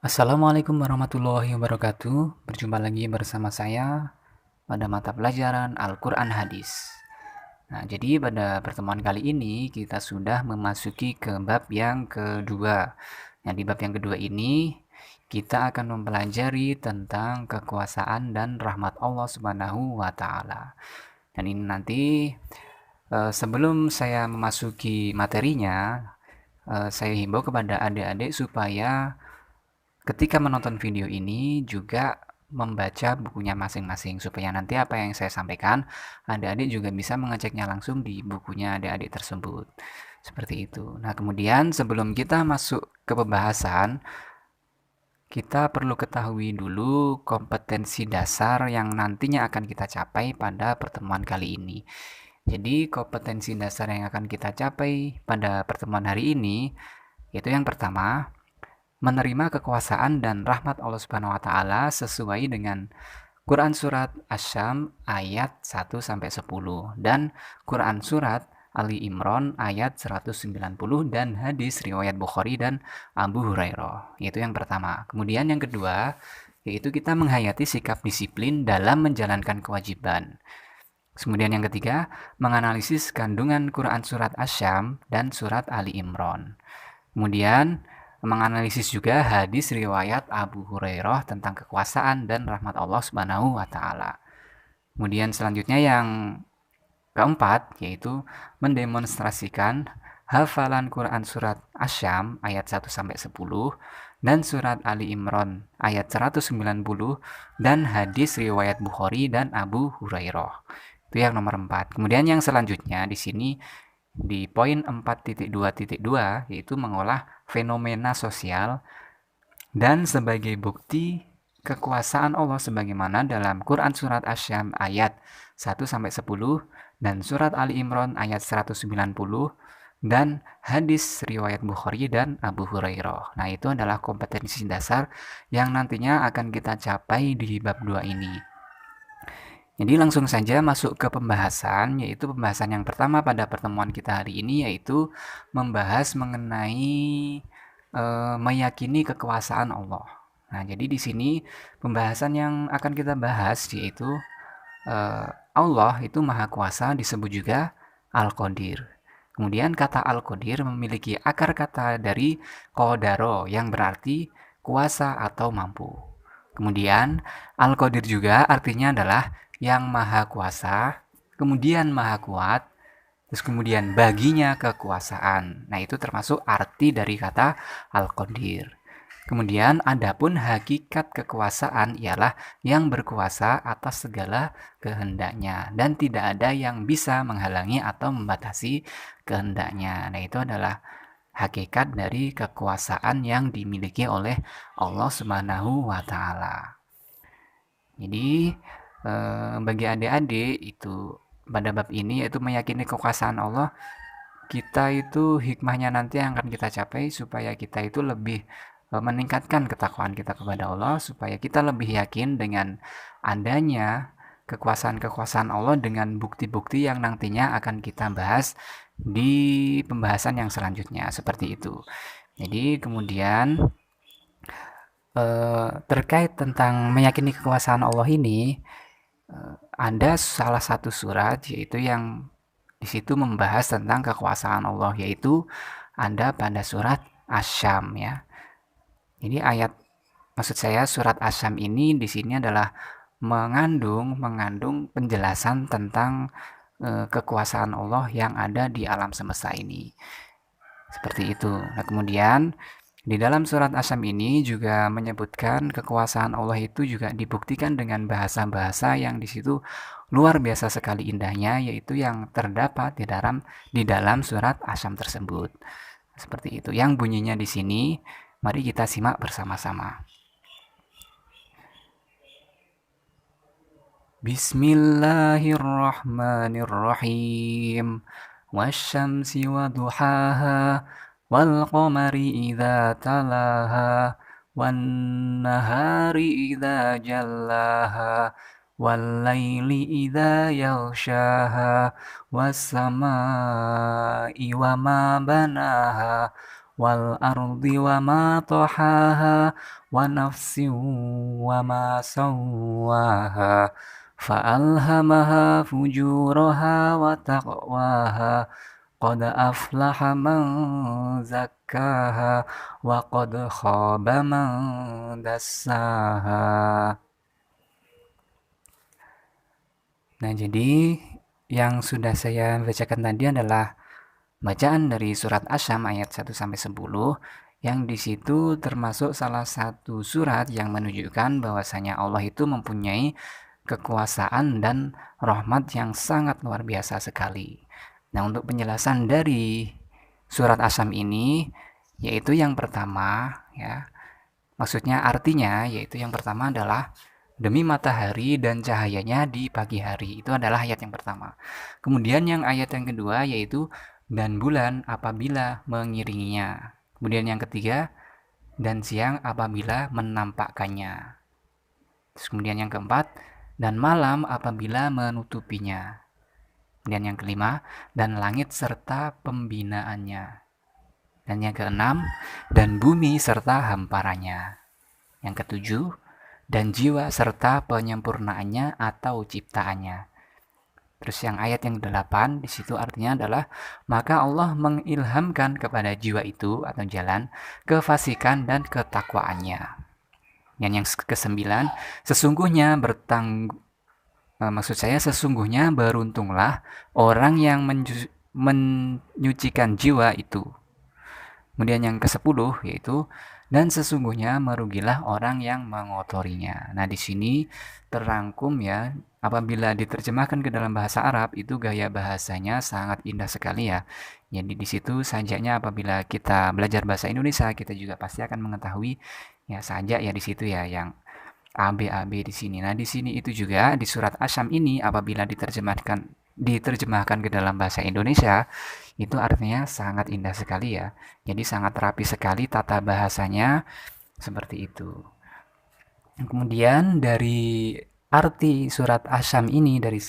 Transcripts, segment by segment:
Assalamualaikum warahmatullahi wabarakatuh. Berjumpa lagi bersama saya pada mata pelajaran Al-Quran Hadis. Nah, jadi pada pertemuan kali ini kita sudah memasuki ke bab yang kedua. Nah, di bab yang kedua ini kita akan mempelajari tentang kekuasaan dan rahmat Allah Subhanahu wa taala. Dan ini nanti sebelum saya memasuki materinya, saya himbau kepada adik-adik supaya ketika menonton video ini juga membaca bukunya masing-masing supaya nanti apa yang saya sampaikan adik-adik juga bisa mengeceknya langsung di bukunya adik-adik tersebut. Seperti itu. Nah, kemudian sebelum kita masuk ke pembahasan, kita perlu ketahui dulu kompetensi dasar yang nantinya akan kita capai pada pertemuan kali ini. Jadi, kompetensi dasar yang akan kita capai pada pertemuan hari ini yaitu yang pertama, menerima kekuasaan dan rahmat Allah Subhanahu wa taala sesuai dengan Quran surat Asy-Syam ayat 1 sampai 10 dan Quran surat Ali Imran ayat 190 dan hadis riwayat Bukhari dan Abu Hurairah. Itu yang pertama. Kemudian yang kedua, yaitu kita menghayati sikap disiplin dalam menjalankan kewajiban. Kemudian yang ketiga, menganalisis kandungan Quran surat Asy-Syam dan surat Ali Imran. Kemudian menganalisis juga hadis riwayat Abu Hurairah tentang kekuasaan dan rahmat Allah Subhanahu wa taala. Kemudian selanjutnya yang keempat yaitu mendemonstrasikan hafalan Quran surat Asy-Syam ayat 1 sampai 10 dan surat Ali Imran ayat 190 dan hadis riwayat Bukhari dan Abu Hurairah. Itu yang nomor 4. Kemudian yang selanjutnya di sini di poin 4.2.2 yaitu mengolah fenomena sosial dan sebagai bukti kekuasaan Allah sebagaimana dalam Quran surat Asy-Syam ayat 1 sampai 10 dan surat Ali Imran ayat 190 dan hadis riwayat Bukhari dan Abu Hurairah. Nah, itu adalah kompetensi dasar yang nantinya akan kita capai di bab 2 ini. Jadi langsung saja masuk ke pembahasan, yaitu pembahasan yang pertama pada pertemuan kita hari ini yaitu membahas mengenai meyakini kekuasaan Allah. Nah, jadi di sini pembahasan yang akan kita bahas yaitu Allah itu Maha Kuasa, disebut juga Al-Qadir. Kemudian kata Al-Qadir memiliki akar kata dari Qadaro yang berarti kuasa atau mampu. Kemudian Al-Qadir juga artinya adalah yang maha kuasa, kemudian maha kuat, terus kemudian baginya kekuasaan. Nah, itu termasuk arti dari kata Al-Qadir. Kemudian adapun hakikat kekuasaan ialah yang berkuasa atas segala kehendaknya dan tidak ada yang bisa menghalangi atau membatasi kehendaknya. Nah, itu adalah hakikat dari kekuasaan yang dimiliki oleh Allah Subhanahu wa taala. Jadi bagi adik-adik itu pada bab ini yaitu meyakini kekuasaan Allah, kita itu hikmahnya nanti yang akan kita capai supaya kita itu lebih meningkatkan ketakwaan kita kepada Allah, supaya kita lebih yakin dengan adanya kekuasaan-kekuasaan Allah dengan bukti-bukti yang nantinya akan kita bahas di pembahasan yang selanjutnya seperti itu. Jadi kemudian terkait tentang meyakini kekuasaan Allah ini, ada salah satu surat yaitu yang di situ membahas tentang kekuasaan Allah, yaitu ada pada surat Asy-Syam ya. Jadi maksud saya surat Asy-Syam ini di sini adalah mengandung penjelasan tentang kekuasaan Allah yang ada di alam semesta ini. Seperti itu. Nah, kemudian di dalam surat Asy-Syam ini juga menyebutkan kekuasaan Allah itu juga dibuktikan dengan bahasa-bahasa yang di situ luar biasa sekali indahnya, yaitu yang terdapat di dalam surat Asy-Syam tersebut. Seperti itu. Yang bunyinya di sini, mari kita simak bersama-sama. Bismillahirrahmanirrahim. Wasyamsi wa duhaha wal qamari idza talaha wan nahari idza jallaha wal laili idza yaghshaha was samai wa ma banaha والأرض وما طحاها ونفس وما سواها فألهمها فجورها وتقواها قد أفلح من زكاها وقد خاب من دساها. Nah, jadi yang sudah saya bacakan tadi adalah bacaan dari surat Asy-Syams ayat 1 sampai 10 yang di situ termasuk salah satu surat yang menunjukkan bahwasanya Allah itu mempunyai kekuasaan dan rahmat yang sangat luar biasa sekali. Nah, untuk penjelasan dari surat Asy-Syams ini yaitu yang pertama ya. Maksudnya artinya yaitu yang pertama adalah demi matahari dan cahayanya di pagi hari. Itu adalah ayat yang pertama. Kemudian yang ayat yang kedua yaitu dan bulan apabila mengiringinya. Kemudian yang ketiga dan siang apabila menampakkannya. Terus kemudian yang keempat dan malam apabila menutupinya. Dan yang kelima dan langit serta pembinaannya. Dan yang keenam dan bumi serta hamparannya. Yang ketujuh dan jiwa serta penyempurnaannya atau ciptaannya. Terus yang ayat yang 8 di situ artinya adalah maka Allah mengilhamkan kepada jiwa itu atau jalan kefasikan dan ketakwaannya. Dan yang ke-9 sesungguhnya sesungguhnya beruntunglah orang yang menyucikan jiwa itu. Kemudian yang ke-10 yaitu dan sesungguhnya merugilah orang yang mengotorinya. Nah, di sini terangkum ya, apabila diterjemahkan ke dalam bahasa Arab itu gaya bahasanya sangat indah sekali ya. Jadi di situ sajaknya apabila kita belajar bahasa Indonesia, kita juga pasti akan mengetahui ya sajak ya di situ ya yang ABAB di sini. Nah, di sini itu juga di surat Asy-Syams ini apabila diterjemahkan ke dalam bahasa Indonesia itu artinya sangat indah sekali ya. Jadi sangat rapi sekali tata bahasanya seperti itu. Kemudian dari arti surat Asy-Syams ini dari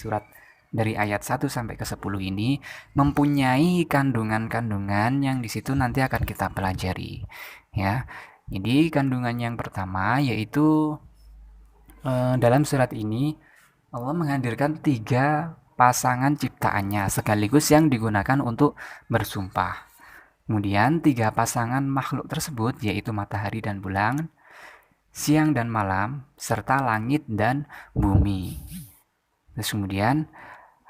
ayat 1 sampai ke 10 ini mempunyai kandungan-kandungan yang di situ nanti akan kita pelajari ya. Jadi kandungan yang pertama yaitu dalam surat ini Allah menghadirkan 3 pasangan ciptaannya sekaligus yang digunakan untuk bersumpah. Kemudian 3 pasangan makhluk tersebut yaitu matahari dan bulan, siang dan malam, serta langit dan bumi. Terus kemudian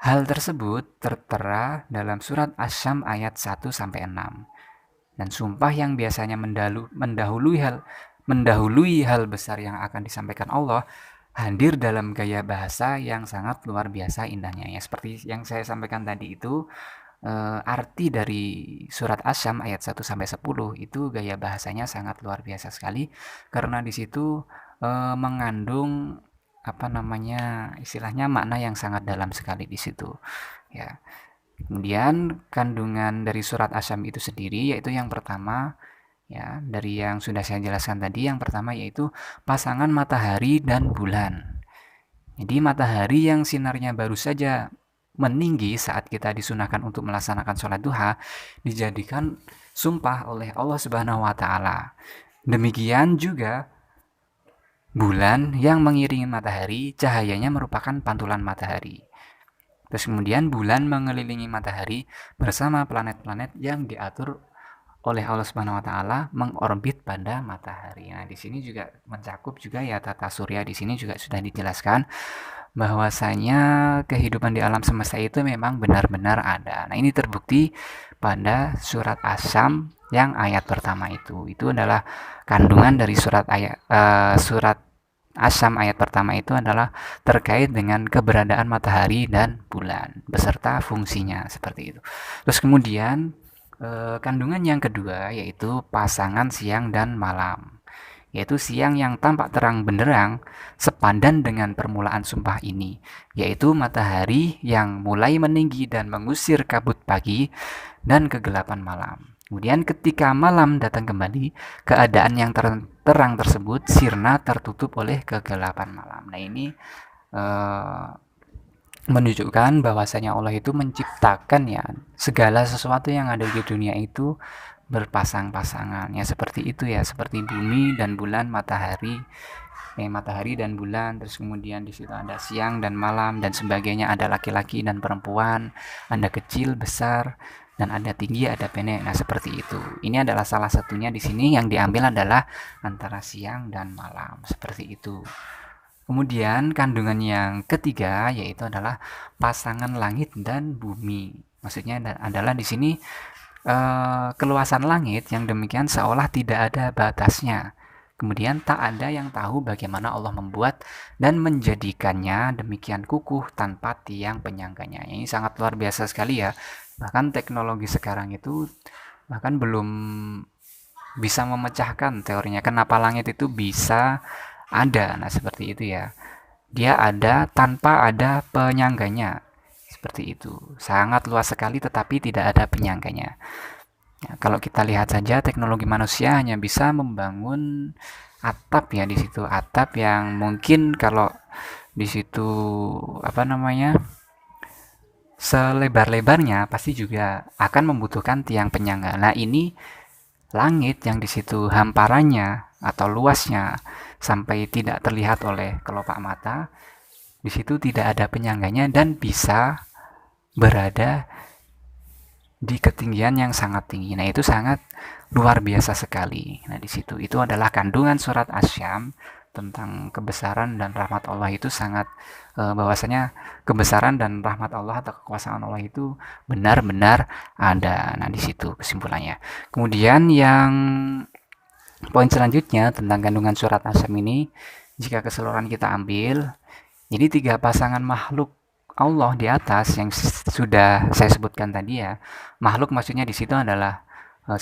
hal tersebut tertera dalam surat Asy-Syams ayat 1 sampai 6. Dan sumpah yang biasanya mendahului hal besar yang akan disampaikan Allah hadir dalam gaya bahasa yang sangat luar biasa indahnya ya. Seperti yang saya sampaikan tadi itu arti dari surat Asy-Syams ayat 1 sampai 10 itu gaya bahasanya sangat luar biasa sekali karena di situ mengandung istilahnya makna yang sangat dalam sekali di situ ya. Kemudian kandungan dari surat Asy-Syams itu sendiri yaitu yang pertama ya, dari yang sudah saya jelaskan tadi yang pertama yaitu pasangan matahari dan bulan. Jadi matahari yang sinarnya baru saja meninggi saat kita disunahkan untuk melaksanakan sholat duha dijadikan sumpah oleh Allah Subhanahu wa taala. Demikian juga bulan yang mengiringi matahari, cahayanya merupakan pantulan matahari. Terus kemudian bulan mengelilingi matahari bersama planet-planet yang diatur oleh Allah Subhanahu wa taala mengorbit pada matahari. Nah, di sini juga mencakup juga ya tata surya di sini juga sudah dijelaskan bahwasanya kehidupan di alam semesta itu memang benar-benar ada. Nah, ini terbukti pada surat Asy-Syams yang ayat pertama itu. Itu adalah kandungan dari surat Asy-Syams ayat pertama itu adalah terkait dengan keberadaan matahari dan bulan beserta fungsinya seperti itu. Terus kemudian kandungan yang kedua yaitu pasangan siang dan malam, yaitu siang yang tampak terang benderang sepadan dengan permulaan sumpah ini, yaitu matahari yang mulai meninggi dan mengusir kabut pagi dan kegelapan malam. Kemudian ketika malam datang kembali, keadaan yang terang tersebut sirna tertutup oleh kegelapan malam. Nah, ini menunjukkan bahwasanya Allah itu menciptakan ya segala sesuatu yang ada di dunia itu berpasang-pasangan ya, seperti itu ya, seperti bumi dan bulan, matahari dan bulan, terus kemudian di situ ada siang dan malam dan sebagainya, ada laki-laki dan perempuan, ada kecil, besar, dan ada tinggi, ada pendek. Nah, seperti itu. Ini adalah salah satunya di sini yang diambil adalah antara siang dan malam, seperti itu. Kemudian kandungan yang ketiga yaitu adalah pasangan langit dan bumi. Maksudnya adalah di sini keluasan langit yang demikian seolah tidak ada batasnya. Kemudian tak ada yang tahu bagaimana Allah membuat dan menjadikannya demikian kukuh tanpa tiang penyangganya. Ini sangat luar biasa sekali ya. Bahkan teknologi sekarang itu bahkan belum bisa memecahkan teorinya kenapa langit itu bisa ada. Nah, seperti itu ya. Dia ada tanpa ada penyangganya. Seperti itu. Sangat luas sekali tetapi tidak ada penyangganya. Ya, kalau kita lihat saja teknologi manusia hanya bisa membangun atap ya di situ, atap yang mungkin kalau di situ apa namanya selebar-lebarnya pasti juga akan membutuhkan tiang penyangga. Nah, ini langit yang di situ hamparannya atau luasnya sampai tidak terlihat oleh kelopak mata, di situ tidak ada penyangganya dan bisa berada di ketinggian yang sangat tinggi. Nah, itu sangat luar biasa sekali. Nah, di situ itu adalah kandungan surat Asy-Syams tentang kebesaran dan rahmat Allah itu sangat bahwasanya kebesaran dan rahmat Allah atau kekuasaan Allah itu benar-benar ada. Nah, di situ kesimpulannya. Kemudian yang poin selanjutnya tentang kandungan surat Asy-Syams ini, jika keseluruhan kita ambil, jadi tiga pasangan makhluk Allah di atas yang sudah saya sebutkan tadi ya, makhluk maksudnya di situ adalah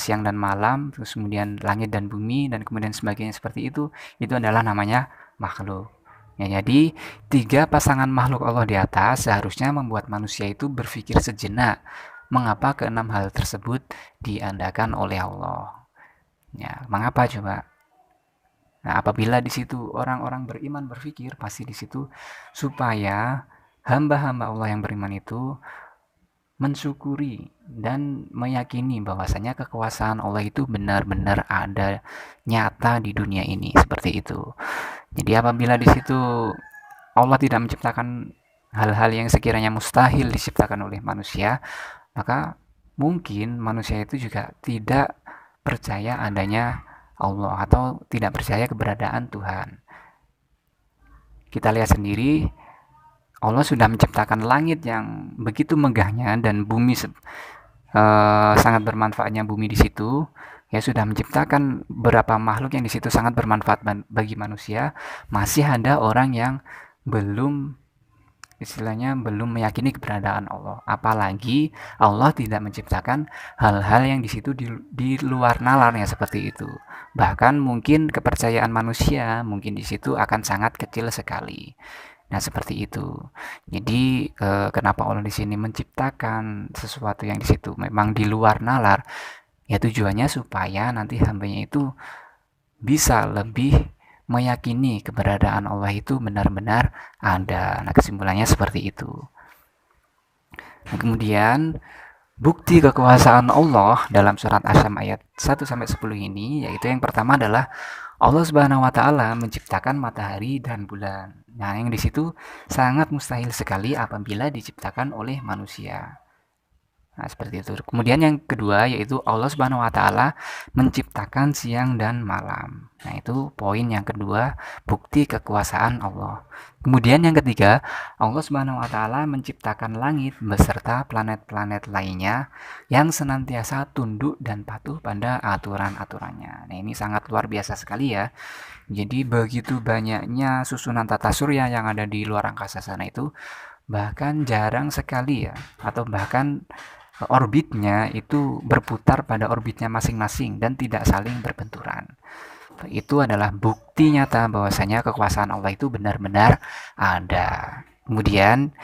siang dan malam, terus kemudian langit dan bumi dan kemudian sebagainya seperti itu adalah namanya makhluk. Ya, jadi tiga pasangan makhluk Allah di atas seharusnya membuat manusia itu berpikir sejenak mengapa keenam hal tersebut diadakan oleh Allah. Ya, mengapa coba? Nah, apabila di situ orang-orang beriman berpikir, pasti di situ supaya hamba-hamba Allah yang beriman itu mensyukuri dan meyakini bahwasanya kekuasaan Allah itu benar-benar ada nyata di dunia ini, seperti itu. Jadi apabila di situ Allah tidak menciptakan hal-hal yang sekiranya mustahil diciptakan oleh manusia, maka mungkin manusia itu juga tidak percaya adanya Allah atau tidak percaya keberadaan Tuhan. Kita lihat sendiri Allah sudah menciptakan langit yang begitu megahnya dan bumi sangat bermanfaatnya bumi di situ. Ya sudah menciptakan beberapa makhluk yang di situ sangat bermanfaat bagi manusia. Masih ada orang yang belum istilahnya belum meyakini keberadaan Allah. Apalagi Allah tidak menciptakan hal-hal yang di situ di luar nalarnya seperti itu. Bahkan mungkin kepercayaan manusia mungkin di situ akan sangat kecil sekali. Nah, seperti itu. Jadi, kenapa Allah di sini menciptakan sesuatu yang di situ memang di luar nalar, ya tujuannya supaya nanti hambanya itu bisa lebih meyakini keberadaan Allah itu benar-benar ada. Nah, kesimpulannya seperti itu. Nah, kemudian bukti kekuasaan Allah dalam surat Asy-Syams ayat 1 sampai 10 ini yaitu yang pertama adalah Allah Subhanahu wa taala menciptakan matahari dan bulan. Nah, yang di situ sangat mustahil sekali apabila diciptakan oleh manusia. Nah, seperti itu. Kemudian yang kedua yaitu Allah Subhanahu wa taala menciptakan siang dan malam. Nah, itu poin yang kedua, bukti kekuasaan Allah. Kemudian yang ketiga, Allah Subhanahu wa taala menciptakan langit beserta planet-planet lainnya yang senantiasa tunduk dan patuh pada aturan-aturannya. Nah, ini sangat luar biasa sekali ya. Jadi begitu banyaknya susunan tata surya yang ada di luar angkasa sana itu bahkan jarang sekali ya atau bahkan orbitnya itu berputar pada orbitnya masing-masing dan tidak saling berbenturan. Itu adalah bukti nyata bahwasanya kekuasaan Allah itu benar-benar ada. Kemudian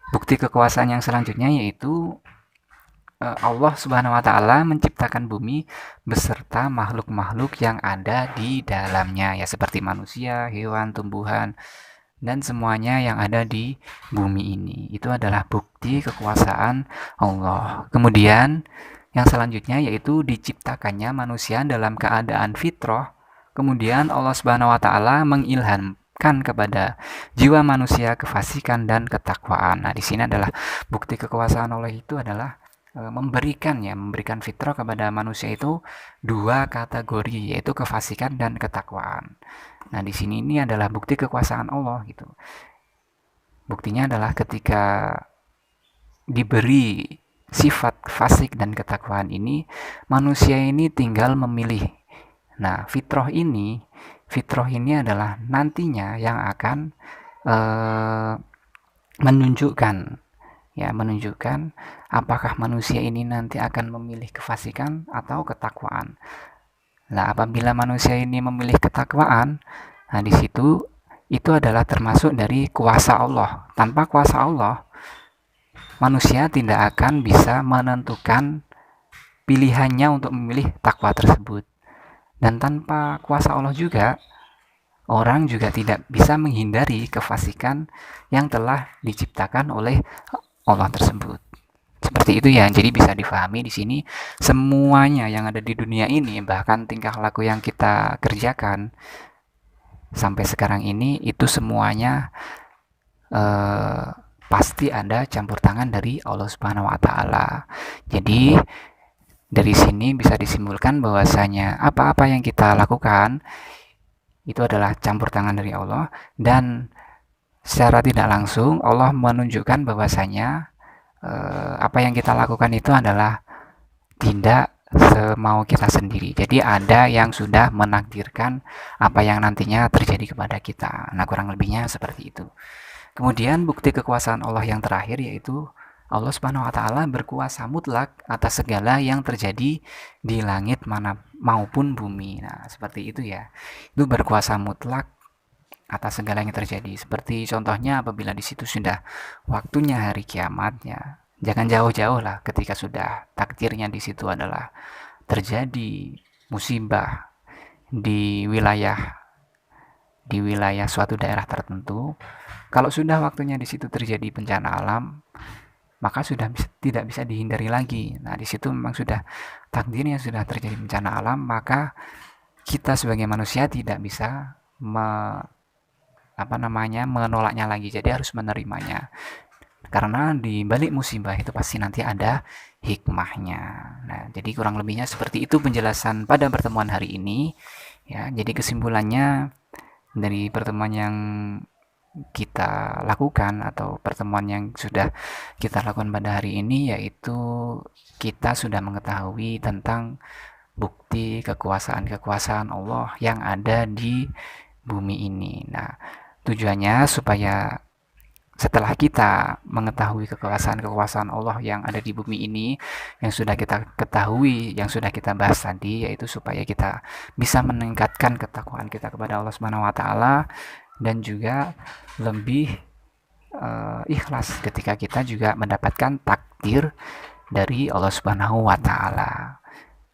bukti kekuasaan yang selanjutnya yaitu Allah Subhanahu wa taala menciptakan bumi beserta makhluk-makhluk yang ada di dalamnya ya seperti manusia, hewan, tumbuhan dan semuanya yang ada di bumi ini. Itu adalah bukti kekuasaan Allah. Kemudian yang selanjutnya yaitu diciptakannya manusia dalam keadaan fitrah. Kemudian Allah Subhanahu wa taala mengilhamkan kepada jiwa manusia kefasikan dan ketakwaan. Nah, di sini adalah bukti kekuasaan Allah itu adalah memberikan fitrah kepada manusia itu dua kategori, yaitu kefasikan dan ketakwaan. Nah, di sini ini adalah bukti kekuasaan Allah gitu. Buktinya adalah ketika diberi sifat fasik dan ketakwaan ini, manusia ini tinggal memilih. Nah, fitrah ini adalah nantinya yang akan menunjukkan apakah manusia ini nanti akan memilih kefasikan atau ketakwaan. Nah, apabila manusia ini memilih ketakwaan, nah di situ itu adalah termasuk dari kuasa Allah. Tanpa kuasa Allah, manusia tidak akan bisa menentukan pilihannya untuk memilih takwa tersebut. Dan tanpa kuasa Allah juga, orang juga tidak bisa menghindari kefasikan yang telah diciptakan oleh Allah tersebut. Seperti itu ya. Jadi bisa difahami di sini semuanya yang ada di dunia ini, bahkan tingkah laku yang kita kerjakan sampai sekarang ini, itu semuanya pasti ada campur tangan dari Allah Subhanahu wa taala. Jadi dari sini bisa disimpulkan bahwasanya apa-apa yang kita lakukan itu adalah campur tangan dari Allah, dan secara tidak langsung Allah menunjukkan bahwasanya apa yang kita lakukan itu adalah tidak semau kita sendiri. Jadi ada yang sudah menakdirkan apa yang nantinya terjadi kepada kita. Nah, kurang lebihnya seperti itu. Kemudian bukti kekuasaan Allah yang terakhir yaitu Allah Subhanahu wa taala berkuasa mutlak atas segala yang terjadi di langit mana maupun bumi. Nah, seperti itu ya. Itu berkuasa mutlak atas segala yang terjadi. Seperti contohnya apabila di situ sudah waktunya hari kiamat, ya jangan jauh-jauh lah ketika sudah takdirnya di situ adalah terjadi musibah di wilayah suatu daerah tertentu. Kalau sudah waktunya di situ terjadi bencana alam, maka sudah tidak bisa dihindari lagi. Nah, di situ memang sudah takdirnya sudah terjadi bencana alam, maka kita sebagai manusia tidak bisa menolaknya lagi. Jadi harus menerimanya. Karena di balik musibah itu pasti nanti ada hikmahnya. Nah, jadi kurang lebihnya seperti itu penjelasan pada pertemuan hari ini. Ya, jadi kesimpulannya dari pertemuan yang kita lakukan atau pertemuan yang sudah kita lakukan pada hari ini, yaitu kita sudah mengetahui tentang bukti kekuasaan Allah yang ada di bumi ini. Nah, tujuannya supaya setelah kita mengetahui kekuasaan Allah yang ada di bumi ini, yang sudah kita ketahui, yang sudah kita bahas tadi, yaitu supaya kita bisa meningkatkan ketakwaan kita kepada Allah Subhanahu wa taala, dan juga lebih ikhlas ketika kita juga mendapatkan takdir dari Allah Subhanahu wa taala.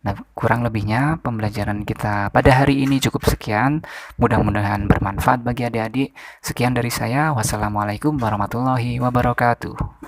Nah, kurang lebihnya pembelajaran kita pada hari ini cukup sekian. Mudah-mudahan bermanfaat bagi adik-adik. Sekian dari saya. Wassalamualaikum warahmatullahi wabarakatuh.